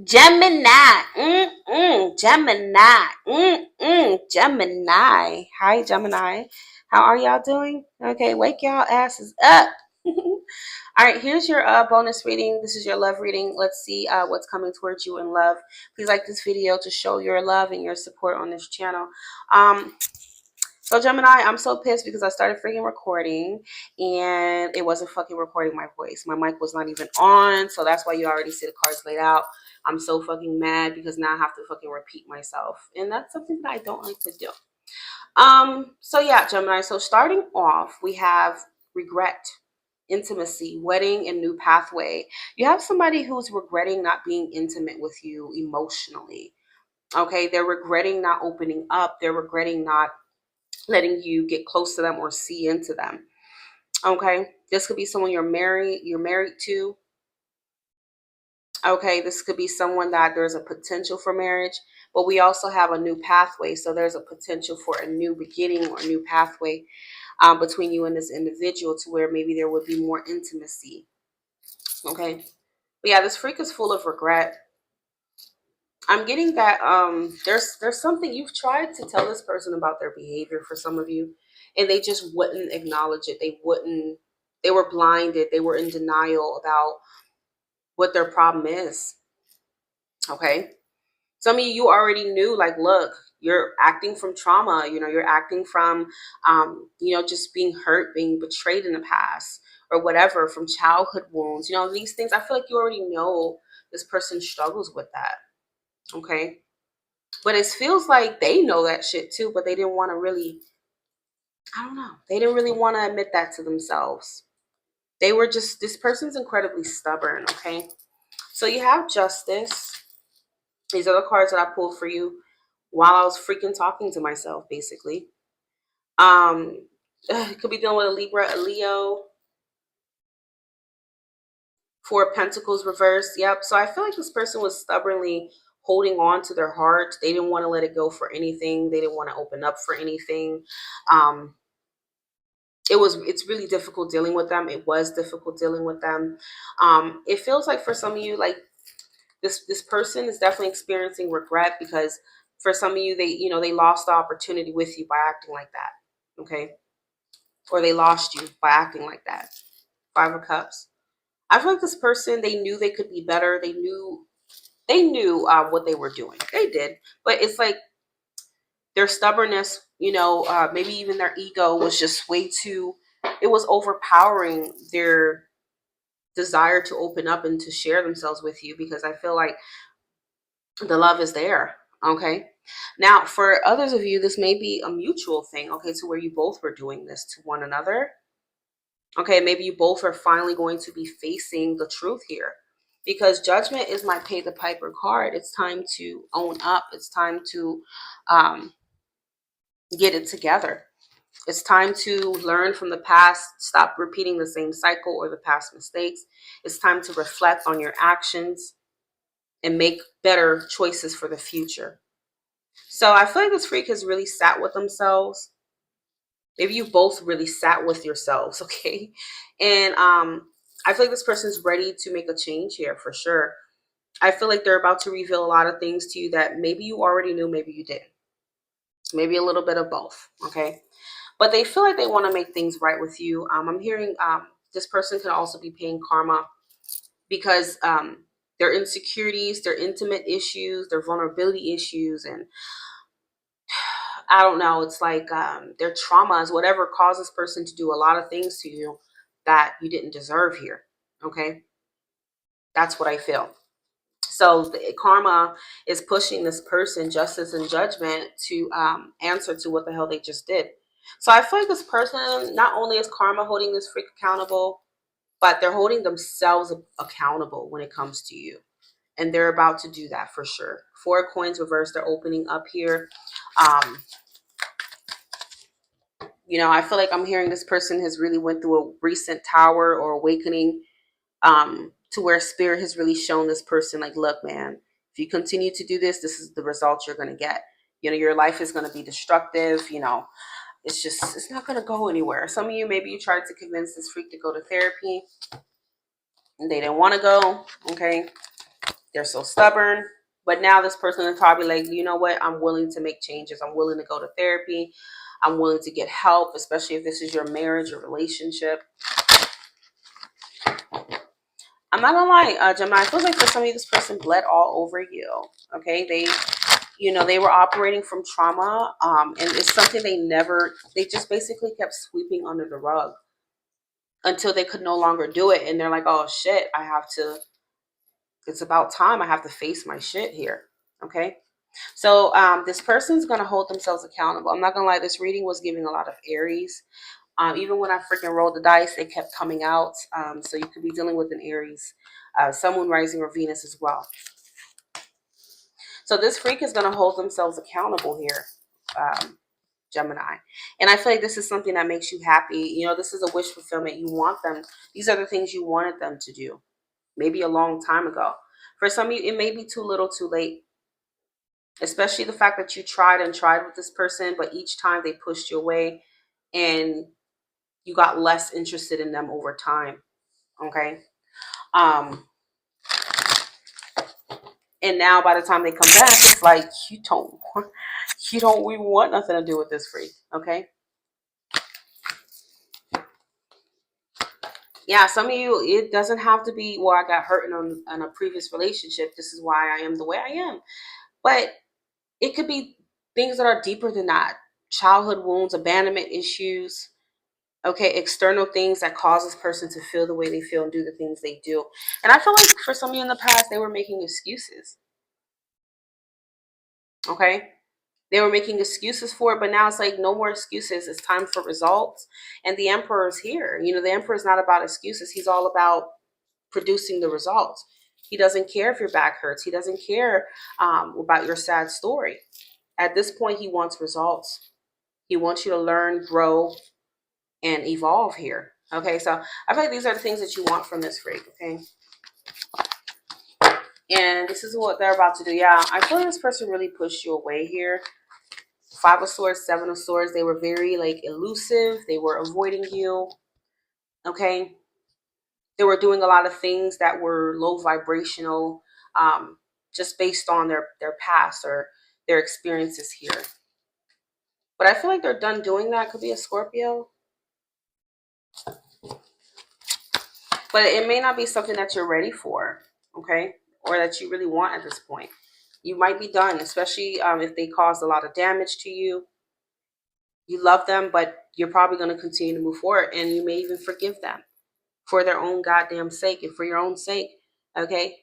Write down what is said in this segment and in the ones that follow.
Gemini. Gemini. Gemini. Hi, Gemini. How are y'all doing? Okay, wake y'all asses up. All right, here's your bonus reading. This is your love reading. Let's see what's coming towards you in love. Please like this video to show your love and your support on this channel. Um, So Gemini, I'm so pissed because I started freaking recording and it wasn't fucking recording my voice. My mic was not even on, so that's why you already see the cards laid out. I'm so fucking mad because now I have to fucking repeat myself, and that's something that I don't like to do. So yeah, Gemini. So starting off, we have regret, intimacy, wedding, and new pathway. You have somebody who's regretting not being intimate with you emotionally. Okay, they're regretting not opening up. They're regretting not letting you get close to them or see into them. Okay, this could be someone you're married to. Okay, this could be someone that there's a potential for marriage, but we also have a new pathway. So there's a potential for a new beginning or a new pathway between you and this individual, to where maybe there would be more intimacy. Okay, but yeah, this freak is full of regret. I'm getting that there's something you've tried to tell this person about their behavior, for some of you, and they just wouldn't acknowledge it. They were blinded. They were in denial about what their problem is. Okay. Some of you already knew, like, look, you're acting from trauma, you're acting from just being hurt, being betrayed in the past, or whatever, from childhood wounds, these things. I feel like you already know this person struggles with that. Okay. But it feels like they know that shit too, but they didn't want to really, I don't know. They didn't really want to admit that to themselves. This person's incredibly stubborn, okay? So you have justice. These are the cards that I pulled for you while I was freaking talking to myself, basically. It could be dealing with a Libra, a Leo. Four of Pentacles reversed. Yep. So I feel like this person was stubbornly holding on to their heart. They didn't want to let it go for anything. They didn't want to open up for anything. Um, it's really difficult dealing with them. It was difficult dealing with them. It feels like for some of you, like this person is definitely experiencing regret, because for some of you, they lost the opportunity with you by acting like that. Okay. Or they lost you by acting like that. Five of Cups. I feel like this person, they knew they could be better. They knew what they were doing. They did. But it's like their stubbornness, maybe even their ego was just way too, it was overpowering their desire to open up and to share themselves with you, because I feel like the love is there. Okay. Now, for others of you, this may be a mutual thing, okay, to where you both were doing this to one another. Okay, maybe you both are finally going to be facing the truth here, because Judgment is my pay the piper card. It's time to own up. It's time to get it together. It's time to learn from the past, stop repeating the same cycle or the past mistakes. It's time to reflect on your actions and make better choices for the future. So I feel like this freak has really sat with themselves. Maybe you both really sat with yourselves, okay? And I feel like this person's ready to make a change here for sure. I feel like they're about to reveal a lot of things to you that maybe you already knew, maybe you didn't. Maybe a little bit of both, okay? But they feel like they want to make things right with you. I'm hearing this person can also be paying karma, because their insecurities, their intimate issues, their vulnerability issues, and I don't know, it's like their traumas, whatever caused this person to do a lot of things to you that you didn't deserve here. Okay. That's what I feel. So the karma is pushing this person, justice and judgment, to answer to what the hell they just did. So I feel like this person, not only is karma holding this freak accountable, but they're holding themselves accountable when it comes to you. And they're about to do that for sure. Four of Coins reversed, they're opening up here. I feel like I'm hearing this person has really went through a recent tower or awakening, to where spirit has really shown this person, like, look, man, if you continue to do this, this is the result you're going to get. Your life is going to be destructive. It's not going to go anywhere. Some of you, maybe you tried to convince this freak to go to therapy and they didn't want to go. Okay. They're so stubborn. But now this person is probably like, you know what? I'm willing to make changes. I'm willing to go to therapy. I'm willing to get help, especially if this is your marriage or relationship. I'm not gonna lie, Gemini, I feel like for some of you, this person bled all over you. Okay, they were operating from trauma, and it's something they just basically kept sweeping under the rug until they could no longer do it. And they're like, oh shit, it's about time. I have to face my shit here. Okay. So this person's going to hold themselves accountable. I'm not going to lie. This reading was giving a lot of Aries. Even when I freaking rolled the dice, they kept coming out. So you could be dealing with an Aries, Sun, Moon, Rising, or Venus as well. So this freak is going to hold themselves accountable here, Gemini. And I feel like this is something that makes you happy. This is a wish fulfillment. You want them. These are the things you wanted them to do. Maybe a long time ago. For some of you, it may be too little too late. Especially the fact that you tried and tried with this person, but each time they pushed you away and you got less interested in them over time. Okay. And now by the time they come back, it's like you don't even want nothing to do with this freak. Okay. Yeah, some of you, it doesn't have to be, well, I got hurt in a previous relationship. This is why I am the way I am. But it could be things that are deeper than that. Childhood wounds, abandonment issues, okay, external things that cause this person to feel the way they feel and do the things they do. And I feel like for some of you in the past, they were making excuses. Okay? They were making excuses for it, but now it's like no more excuses. It's time for results. And the Emperor is here. The Emperor is not about excuses. He's all about producing the results. He doesn't care if your back hurts. He doesn't care about your sad story. At this point, he wants results. He wants you to learn, grow, and evolve here. Okay, so I feel like these are the things that you want from this freak. Okay, and this is what they're about to do. Yeah, I feel like this person really pushed you away here. 5 of Swords, 7 of Swords. They were very elusive. They were avoiding you. Okay, they were doing a lot of things that were low vibrational, just based on their past or their experiences here. But I feel like they're done doing that. Could be a Scorpio. But it may not be something that you're ready for, okay? Or that you really want at this point. You might be done, especially if they caused a lot of damage to you. You love them, but you're probably going to continue to move forward. And you may even forgive them for their own goddamn sake and for your own sake, okay?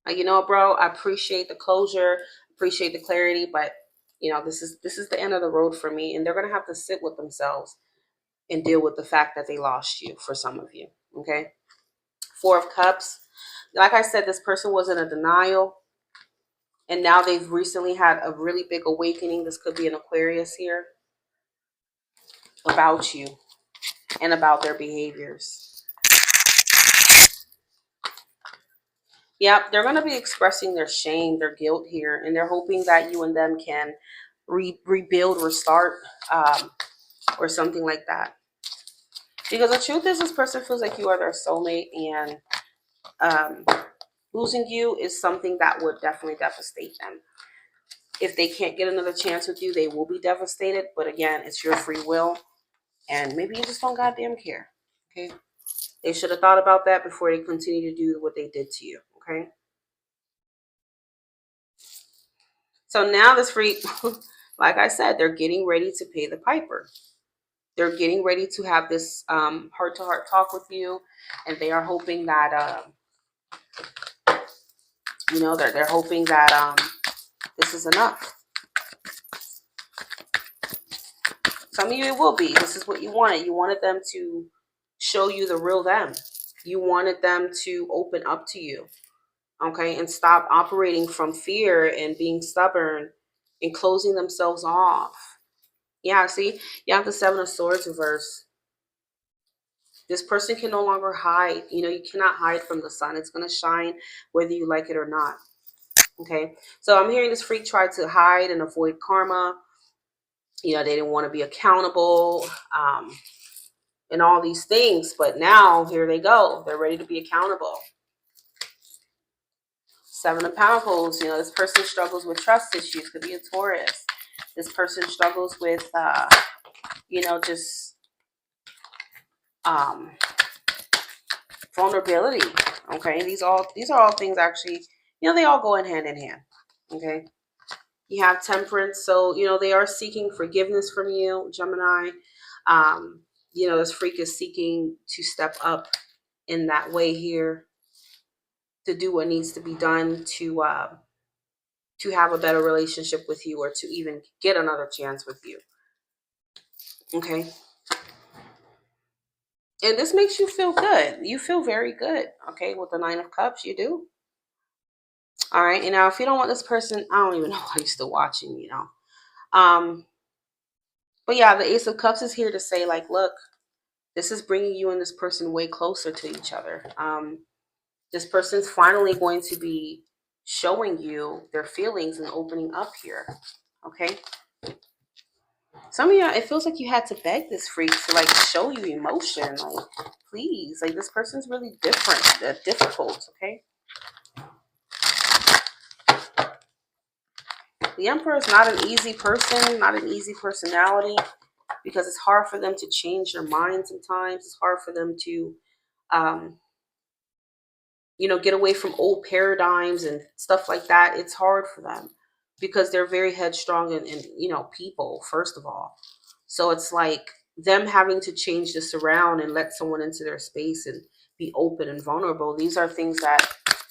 Bro, I appreciate the closure, appreciate the clarity, but, this is the end of the road for me. And they're going to have to sit with themselves and deal with the fact that they lost you for some of you, okay? 4 of Cups. Like I said, this person was in a denial. And now they've recently had a really big awakening. This could be an Aquarius here. About you and about their behaviors. Yep, they're going to be expressing their shame, their guilt here. And they're hoping that you and them can rebuild, restart, or something like that. Because the truth is, this person feels like you are their soulmate. And losing you is something that would definitely devastate them. If they can't get another chance with you, they will be devastated. But again, it's your free will. And maybe you just don't goddamn care. Okay? They should have thought about that before they continue to do what they did to you. Okay? So now this freak, like I said, they're getting ready to pay the piper. They're getting ready to have this heart-to-heart talk with you. And they are hoping that, they're hoping that this is enough. Some of you it will be. This is what you wanted. You wanted them to show you the real them. You wanted them to open up to you. Okay, and stop operating from fear and being stubborn and closing themselves off. Yeah, see, you have the 7 of Swords reverse. This person can no longer hide. You cannot hide from the sun. It's going to shine whether you like it or not. Okay, so I'm hearing this freak try to hide and avoid karma. They didn't want to be accountable and all these things. But now, here they go. They're ready to be accountable. Seven of Pentacles, this person struggles with trust issues. Could be a Taurus. This person struggles with, just vulnerability. Okay, these are all things actually, they all go in hand. Okay, you have Temperance, so they are seeking forgiveness from you, Gemini. This freak is seeking to step up in that way here, to do what needs to be done to have a better relationship with you, or to even get another chance with you. Okay. And this makes you feel good. You feel very good. Okay. With the Nine of Cups, you do. All right. And now if you don't want this person, I don't even know why you're still watching, But yeah, the Ace of Cups is here to say, like, look, this is bringing you and this person way closer to each other. This person's finally going to be showing you their feelings and opening up here. Okay. Some of you, it feels like you had to beg this freak to like show you emotion. Like, please, like, this person's really difficult. Okay. The Emperor is not an easy person, not an easy personality, because it's hard for them to change their mind sometimes. It's hard for them to, get away from old paradigms and stuff like that. It's hard for them because they're very headstrong and people, first of all. So it's like them having to change this around and let someone into their space and be open and vulnerable. These are things that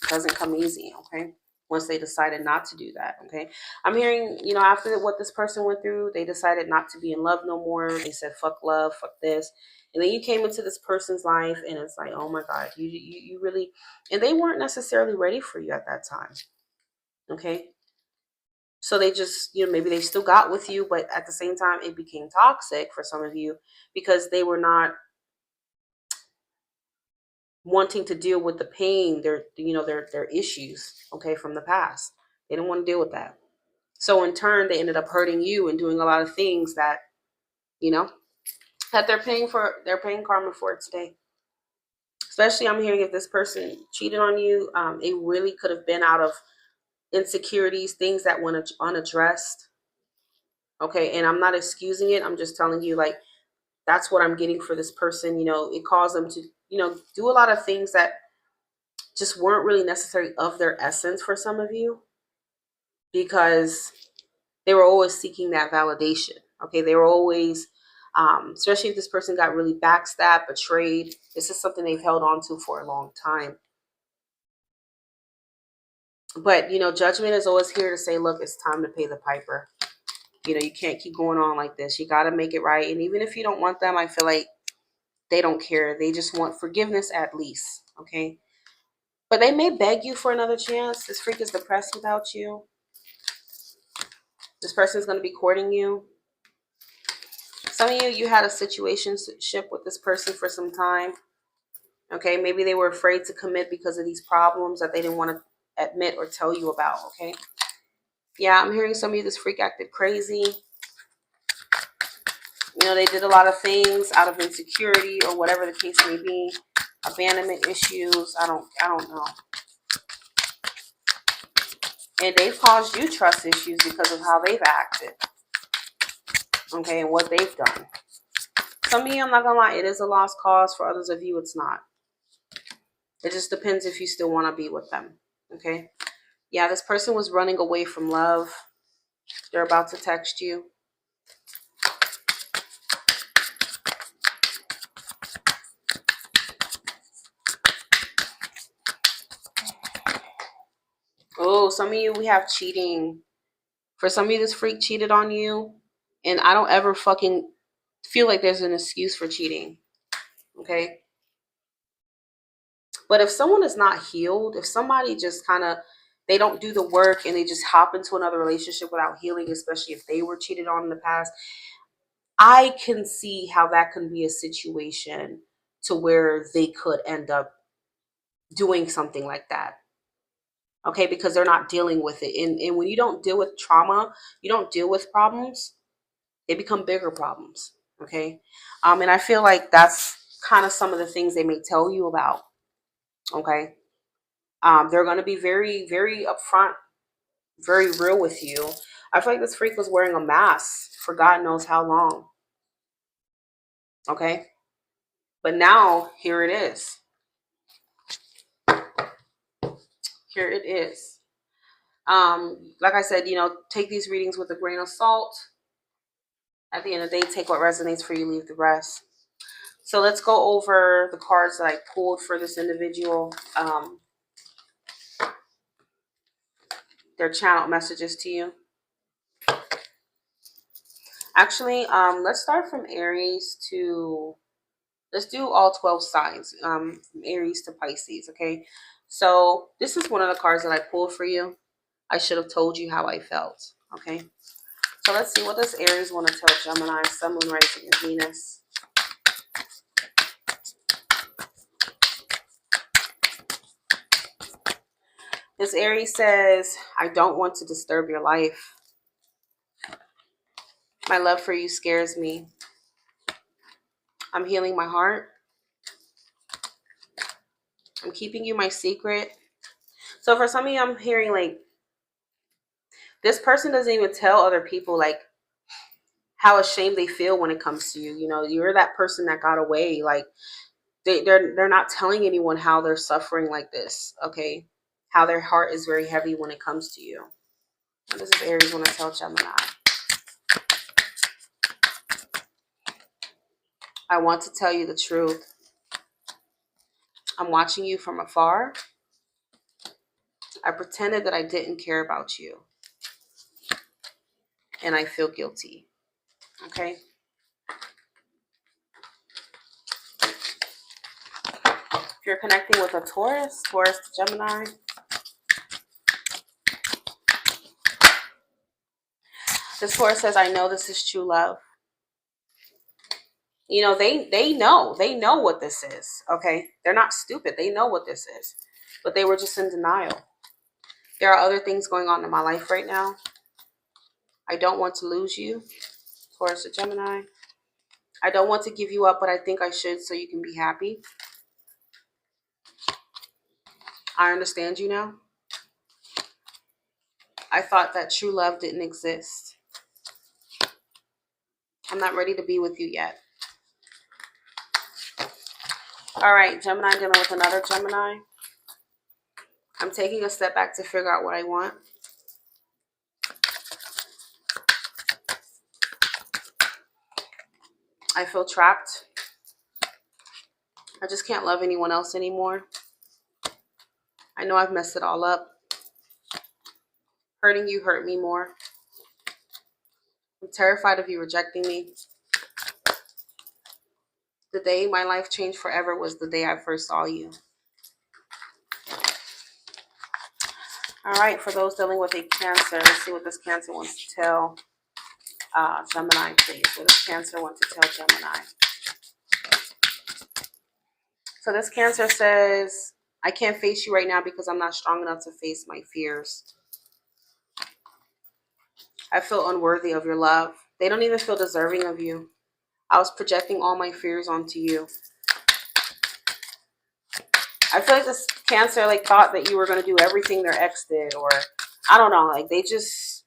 doesn't come easy, okay? Once they decided not to do that, okay? I'm hearing, after what this person went through, they decided not to be in love no more. They said, fuck love, fuck this. And then you came into this person's life and it's like, oh my God, you really, and they weren't necessarily ready for you at that time, okay? So they just, maybe they still got with you, but at the same time, it became toxic for some of you because they were not wanting to deal with the pain, their issues, okay, from the past. They didn't want to deal with that. So in turn, they ended up hurting you and doing a lot of things that, that they're paying karma for it today. Especially, I'm hearing if this person cheated on you, it really could have been out of insecurities, things that went unaddressed. Okay, and I'm not excusing it. I'm just telling you, like, that's what I'm getting for this person. It caused them to, do a lot of things that just weren't really necessary of their essence for some of you, because they were always seeking that validation. Okay, they were always, especially if this person got really backstabbed, betrayed. This is something they've held on to for a long time. But, judgment is always here to say, look, it's time to pay the piper. You can't keep going on like this. You got to make it right. And even if you don't want them, I feel like they don't care. They just want forgiveness at least. Okay. But they may beg you for another chance. This freak is depressed without you. This person is going to be courting you. Some of you had a situationship with this person for some time. Okay. Maybe they were afraid to commit because of these problems that they didn't want to admit or tell you about. Okay. Yeah, I'm hearing some of you, this freak acted crazy. They did a lot of things out of insecurity or whatever the case may be. Abandonment issues. I don't know. And they've caused you trust issues because of how they've acted. Okay, and what they've done. Some of you, I'm not going to lie, it is a lost cause. For others of you, it's not. It just depends if you still want to be with them. Okay? Yeah, this person was running away from love. They're about to text you. Oh, some of you, we have cheating. For some of you, this freak cheated on you. And I don't ever fucking feel like there's an excuse for cheating. Okay? But if someone is not healed, if somebody just kind of, they don't do the work and they just hop into another relationship without healing, especially if they were cheated on in the past, I can see how that can be a situation to where they could end up doing something like that. Okay, because they're not dealing with it. And when you don't deal with trauma, you don't deal with problems, they become bigger problems. Okay. And I feel like that's kind of some of the things they may tell you about. Okay. They're going to be very, very upfront, very real with you. I feel like this freak was wearing a mask for God knows how long. Okay. But now here it is. Here it is. Like I said, take these readings with a grain of salt. At the end of the day, take what resonates for you, leave the rest. So let's go over the cards that I pulled for this individual. Their channeled messages to you. Actually, let's start from Aries to, let's do all 12 signs, from Aries to Pisces, okay? So this is one of the cards that I pulled for you. I should have told you how I felt, okay? So let's see, what does Aries want to tell Gemini, Sun, Moon, Rising, and Venus? This Aries says, I don't want to disturb your life. My love for you scares me. I'm healing my heart. I'm keeping you my secret. So for some of you, I'm hearing like, this person doesn't even tell other people like how ashamed they feel when it comes to you. You're that person that got away. Like they're not telling anyone how they're suffering like this, okay? How their heart is very heavy when it comes to you. What does Aries want to tell Gemini? I want to tell you the truth. I'm watching you from afar. I pretended that I didn't care about you. And I feel guilty. Okay? If you're connecting with a Taurus to Gemini, this Taurus says, I know this is true love. They know what this is, okay? They're not stupid. They know what this is, but they were just in denial. There are other things going on in my life right now. I don't want to lose you, Taurus to Gemini. I don't want to give you up, but I think I should so you can be happy. I understand you now. I thought that true love didn't exist. I'm not ready to be with you yet. All right, Gemini dealing with another Gemini. I'm taking a step back to figure out what I want. I feel trapped. I just can't love anyone else anymore. I know I've messed it all up. Hurting you hurt me more. I'm terrified of you rejecting me. The day my life changed forever was the day I first saw you. All right, for those dealing with a Cancer, let's see what this Cancer wants to tell Gemini, please. What does Cancer want to tell Gemini? So this Cancer says, I can't face you right now because I'm not strong enough to face my fears. I feel unworthy of your love. They don't even feel deserving of you. I was projecting all my fears onto you. I feel like this Cancer thought that you were going to do everything their ex did, or I don't know, this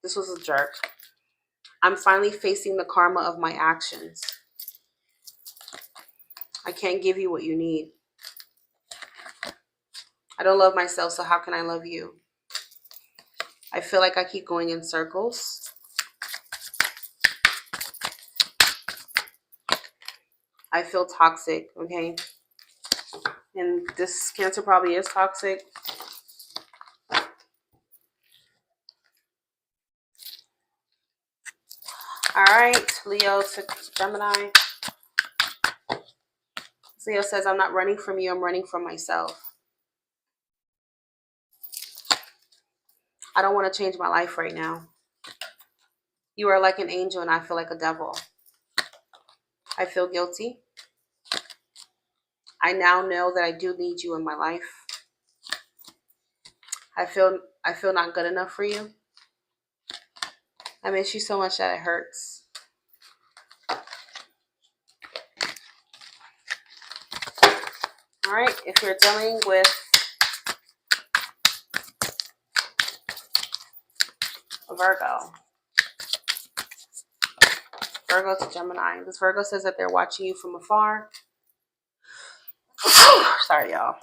was a jerk. I'm finally facing the karma of my actions. I can't give you what you need. I don't love myself, so how can I love you? I feel like I keep going in circles. I feel toxic, okay? And this Cancer probably is toxic. All right, Leo to Gemini. Leo says, I'm not running from you, I'm running from myself. I don't want to change my life right now. You are like an angel and I feel like a devil. I feel guilty. I now know that I do need you in my life. I feel not good enough for you. I miss you so much that it hurts. All right, if you're dealing with Virgo. Virgo to Gemini. This Virgo says that they're watching you from afar. Sorry, y'all.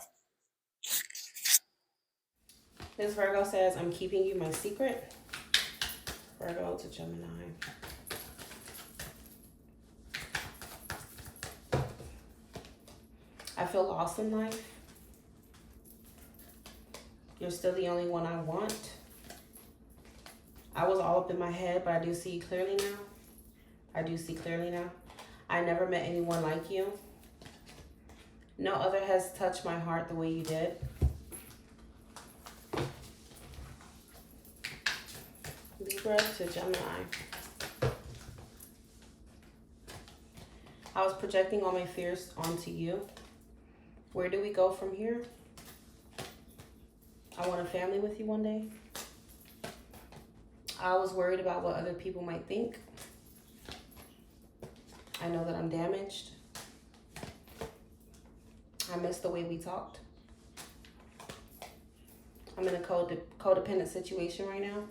This Virgo says, I'm keeping you my secret. Virgo to Gemini. I feel lost in life. You're still the only one I want. I was all up in my head, but I do see clearly now. I do see clearly now. I never met anyone like you. No other has touched my heart the way you did. Libra to Gemini. I was projecting all my fears onto you. Where do we go from here? I want a family with you one day. I was worried about what other people might think. I know that I'm damaged. I miss the way we talked. I'm in a codependent situation right now.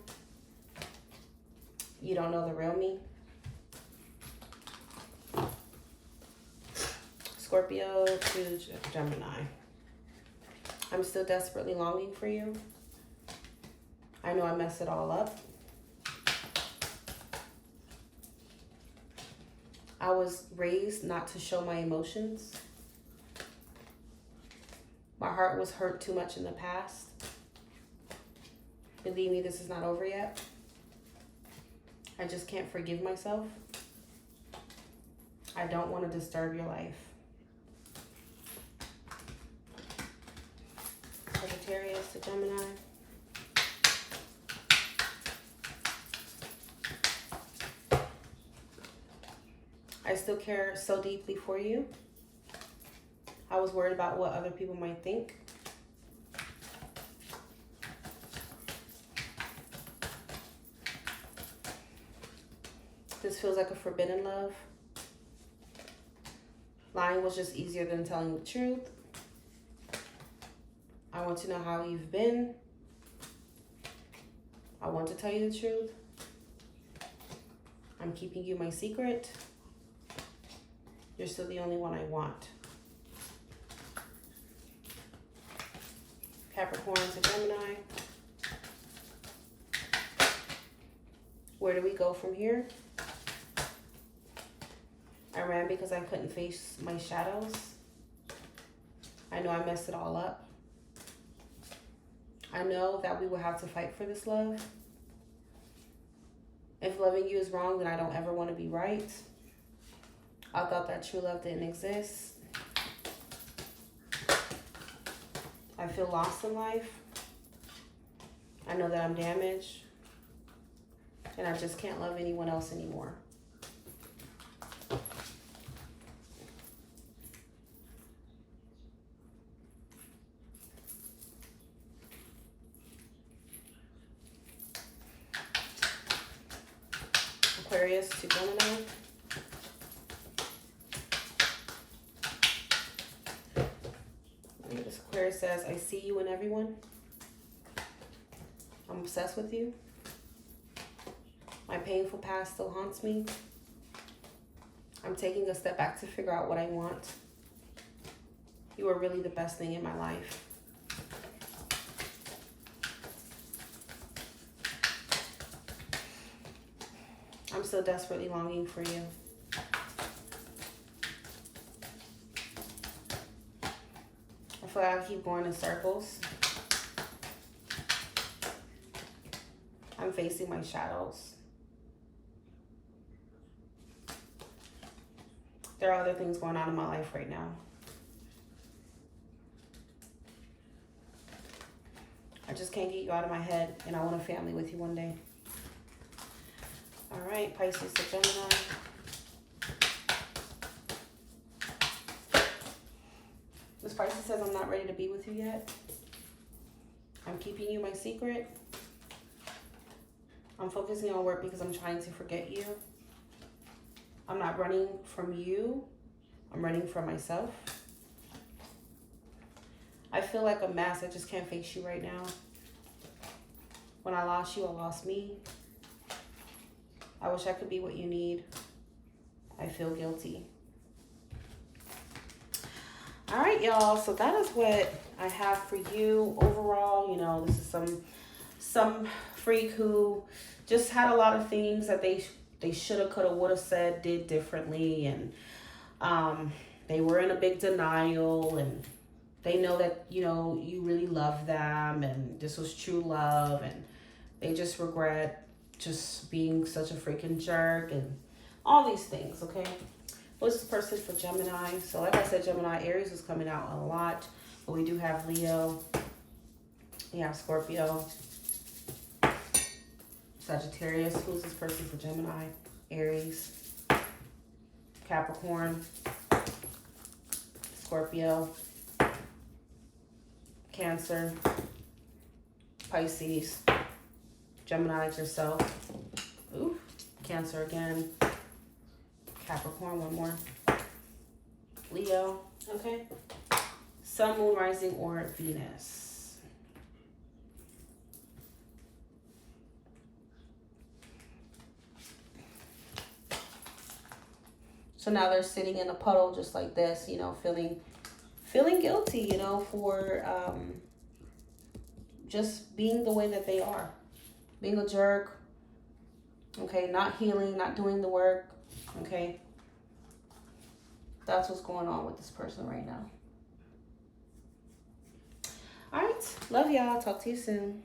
You don't know the real me. Scorpio to Gemini. I'm still desperately longing for you. I know I messed it all up. I was raised not to show my emotions. My heart was hurt too much in the past. Believe me, this is not over yet. I just can't forgive myself. I don't want to disturb your life. Sagittarius to Gemini. I still care so deeply for you. I was worried about what other people might think. This feels like a forbidden love. Lying was just easier than telling the truth. I want to know how you've been. I want to tell you the truth. I'm keeping you my secret. You're still the only one I want. Capricorn to Gemini. Where do we go from here? I ran because I couldn't face my shadows. I know I messed it all up. I know that we will have to fight for this love. If loving you is wrong, then I don't ever want to be right. I thought that true love didn't exist. I feel lost in life. I know that I'm damaged. And I just can't love anyone else anymore. Aquarius to Gemini. This Aquarius says, I see you in everyone. I'm obsessed with you. My painful past still haunts me. I'm taking a step back to figure out what I want. You are really the best thing in my life. I'm still desperately longing for you. I feel like I keep going in circles. I'm facing my shadows. There are other things going on in my life right now. I just can't get you out of my head, and I want a family with you one day. All right, Pisces to Gemini. This Pisces says, I'm not ready to be with you yet. I'm keeping you my secret. I'm focusing on work because I'm trying to forget you. I'm not running from you. I'm running from myself. I feel like a mess. I just can't face you right now. When I lost you, I lost me. I wish I could be what you need. I feel guilty. All right, y'all. So that is what I have for you overall. You know, this is some freak who just had a lot of things that they shoulda, coulda, woulda said, did differently, and they were in a big denial, and they know that, you know, you really love them and this was true love, and they just regret just being such a freaking jerk and all these things. Okay, what's this person for Gemini? So like I said, Gemini, Aries is coming out a lot, but we do have Leo, we have Scorpio, Sagittarius. Who's this person for Gemini? Aries, Capricorn, Scorpio, Cancer, Pisces, Gemini like yourself. Ooh, Cancer again, Capricorn, one more, Leo. Okay, Sun, Moon, Rising, or Venus. So now they're sitting in a puddle just like this, you know, feeling guilty, you know, for just being the way that they are. Being a jerk, okay, not healing, not doing the work, okay. That's what's going on with this person right now. All right, love y'all. Talk to you soon.